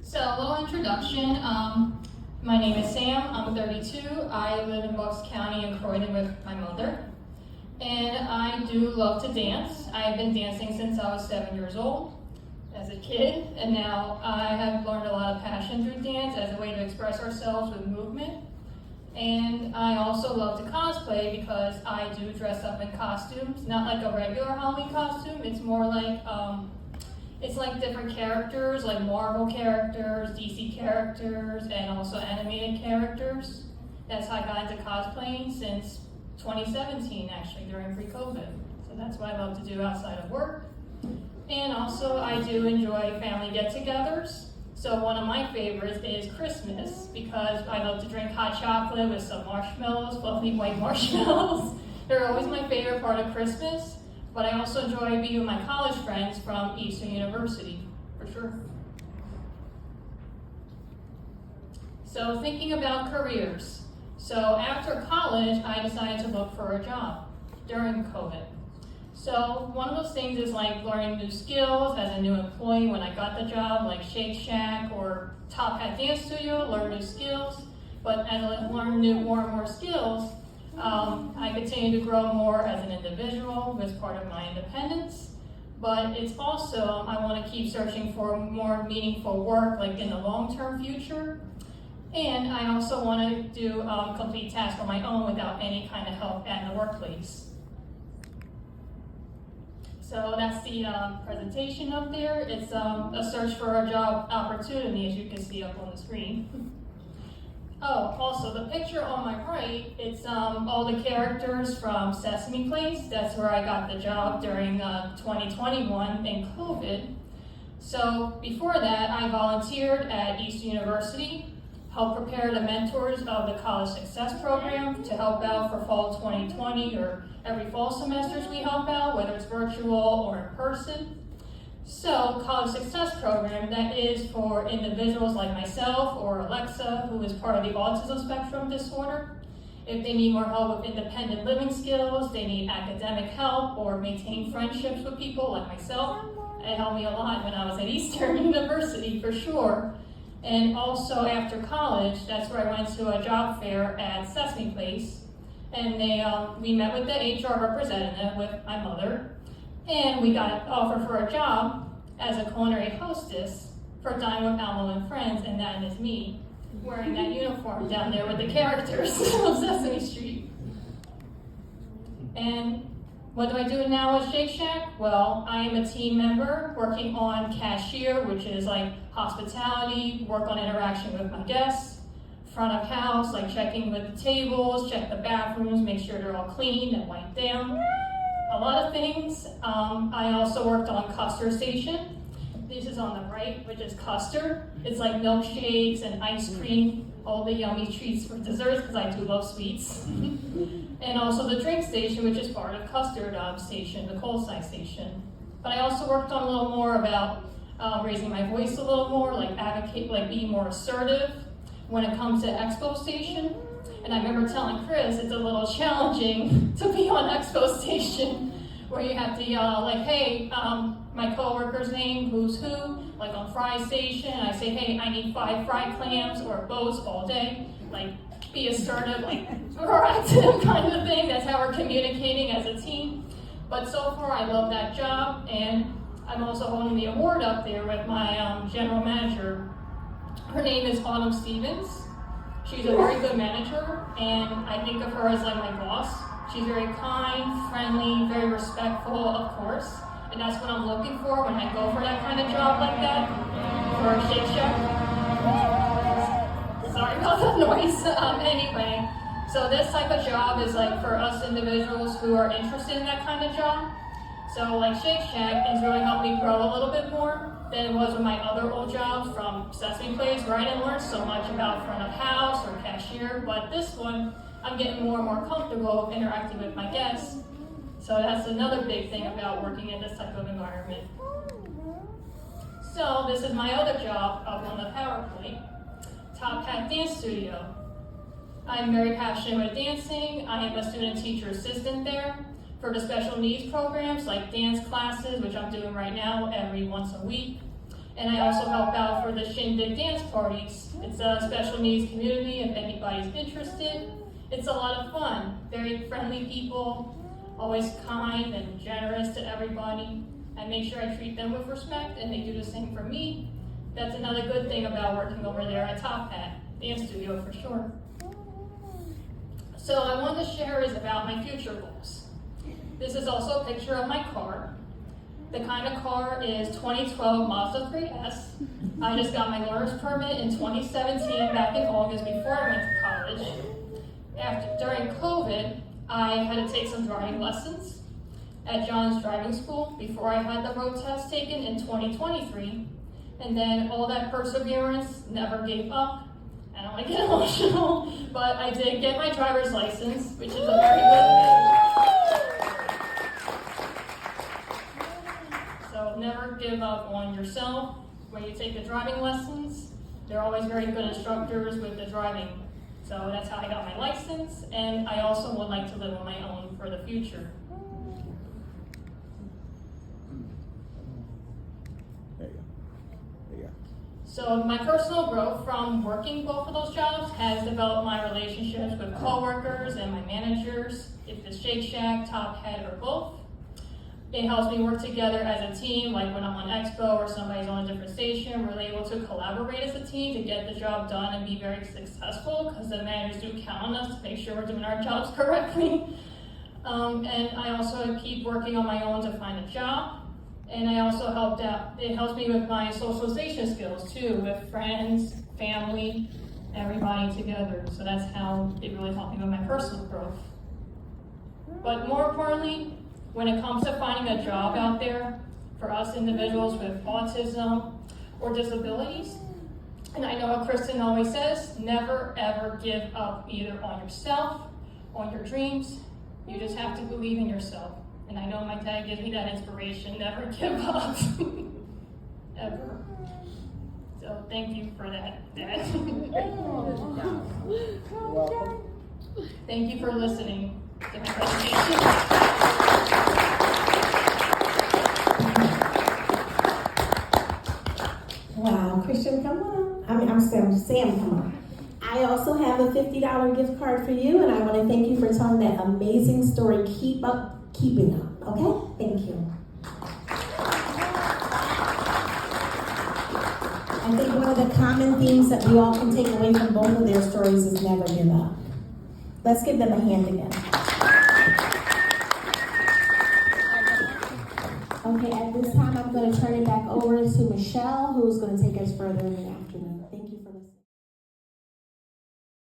So, a little introduction. My name is Sam. I'm 32. I live in Bucks County in Croydon with my mother. And I do love to dance. I've been dancing since I was 7 years old as a kid. And now I have learned a lot of passion through dance as a way to express ourselves with movement. And I also love to cosplay because I do dress up in costumes. Not like a regular Halloween costume. It's more like it's like different characters, like Marvel characters, DC characters, and also animated characters. That's how I got into cosplaying since 2017, actually, during pre-COVID. So that's what I love to do outside of work. And also, I do enjoy family get-togethers. So one of my favorites is Christmas, because I love to drink hot chocolate with some marshmallows, fluffy white marshmallows. They're always my favorite part of Christmas. But I also enjoy being with my college friends from Eastern University, for sure. So thinking about careers. So after college, I decided to look for a job during COVID. So one of those things is like learning new skills as a new employee. When I got the job, like Shake Shack or Top Hat Dance Studio, learn new skills. But as I learn more and more skills, I continue to grow more as an individual as part of my independence, but it's also, I want to keep searching for more meaningful work, like in the long-term future, and I also want to do complete tasks on my own without any kind of help at the workplace. So that's the presentation up there. It's a search for a job opportunity, as you can see up on the screen. Oh, also the picture on my right, it's all the characters from Sesame Place. That's where I got the job during 2021 in COVID. So before that, I volunteered at Eastern University, helped prepare the mentors of the College Success Program to help out for fall 2020, or every fall semesters we help out, whether it's virtual or in person. So, College Success Program, that is for individuals like myself or Alexa, who is part of the autism spectrum disorder. If they need more help with independent living skills, they need academic help, or maintain friendships with people like myself. It helped me a lot when I was at Eastern University, for sure. And also after college, that's where I went to a job fair at Sesame Place. And we met with the HR representative with my mother. And we got an offer for a job as a culinary hostess for Dine with Elmo and Friends, and that is me, wearing that uniform down there with the characters of Sesame Street. And what do I do now at Shake Shack? Well, I am a team member working on cashier, which is like hospitality, work on interaction with my guests, front of house, like checking with the tables, check the bathrooms, make sure they're all clean and wiped down. A lot of things. I also worked on custard station. This is on the right, which is custard. It's like milkshakes and ice cream, all the yummy treats for desserts, because I do love sweets. And also the drink station, which is part of custard station, the cold side station. But I also worked on a little more about raising my voice a little more, like advocate, like being more assertive when it comes to Expo Station. And I remember telling Chris it's a little challenging to be on Expo Station where you have to yell like, hey, my coworker's name, who's who, like on Fry Station, I say, hey, I need 5 fried clams or boats all day, like be assertive, like proactive kind of thing. That's how we're communicating as a team. But so far I love that job, and I'm also holding the award up there with my general manager. Her name is Autumn Stevens. She's a very good manager, and I think of her as like my boss. She's very kind, friendly, very respectful, of course. And that's what I'm looking for when I go for that kind of job like that, for a Shake Shack. Sorry about the noise. Anyway, so this type of job is like for us individuals who are interested in that kind of job. So like Shake Shack has really helped me grow a little bit more than it was with my other old jobs from Sesame Place, where I didn't learn so much about front of house or cashier, but this one, I'm getting more and more comfortable interacting with my guests. So that's another big thing about working in this type of environment. So this is my other job up on the PowerPoint, Top Hat Dance Studio. I'm very passionate with dancing. I am a student teacher assistant there for the special needs programs like dance classes, which I'm doing right now every once a week. And I also help out for the Shindig dance parties. It's a special needs community if anybody's interested. It's a lot of fun. Very friendly people, always kind and generous to everybody. I make sure I treat them with respect and they do the same for me. That's another good thing about working over there at Top Hat Dance Studio for sure. So I wanted to share is about my future goals. This is also a picture of my car. The kind of car is 2012 Mazda 3S. I just got my learner's permit in 2017, back in August, before I went to college. During COVID, I had to take some driving lessons at John's Driving School before I had the road test taken in 2023. And then all that perseverance, never gave up. I don't want to get emotional, but I did get my driver's license, which is a very good thing. So never give up on yourself. When you take the driving lessons, they're always very good instructors with the driving. So that's how I got my license, and I also would like to live on my own for the future. There you go. So my personal growth from working both of those jobs has developed my relationships with coworkers and my managers, if it's Shake Shack, Top Hat, or both. It helps me work together as a team, like when I'm on Expo or somebody's on a different station, we're able to collaborate as a team to get the job done and be very successful, because the managers do count on us to make sure we're doing our jobs correctly. And I also keep working on my own to find a job. And I also it helps me with my socialization skills too, with friends, family, everybody together. So that's how it really helped me with my personal growth. But more importantly, when it comes to finding a job out there for us individuals with autism or disabilities, and I know what Kristen always says, never ever give up either on yourself, on your dreams. You just have to believe in yourself. And I know my dad gives me that inspiration, never give up, ever. So thank you for that, Dad. You're welcome. Thank you for listening to my presentation. Wow, Christian, come on. I'm Sam, come on. I also have a $50 gift card for you, and I want to thank you for telling that amazing story. Keep up, keeping up, okay? Thank you. I think one of the common themes that we all can take away from both of their stories is never give up. Let's give them a hand again. Okay, at this time, I'm going to turn it back over to Michelle, who's going to take us further in the afternoon. Thank you.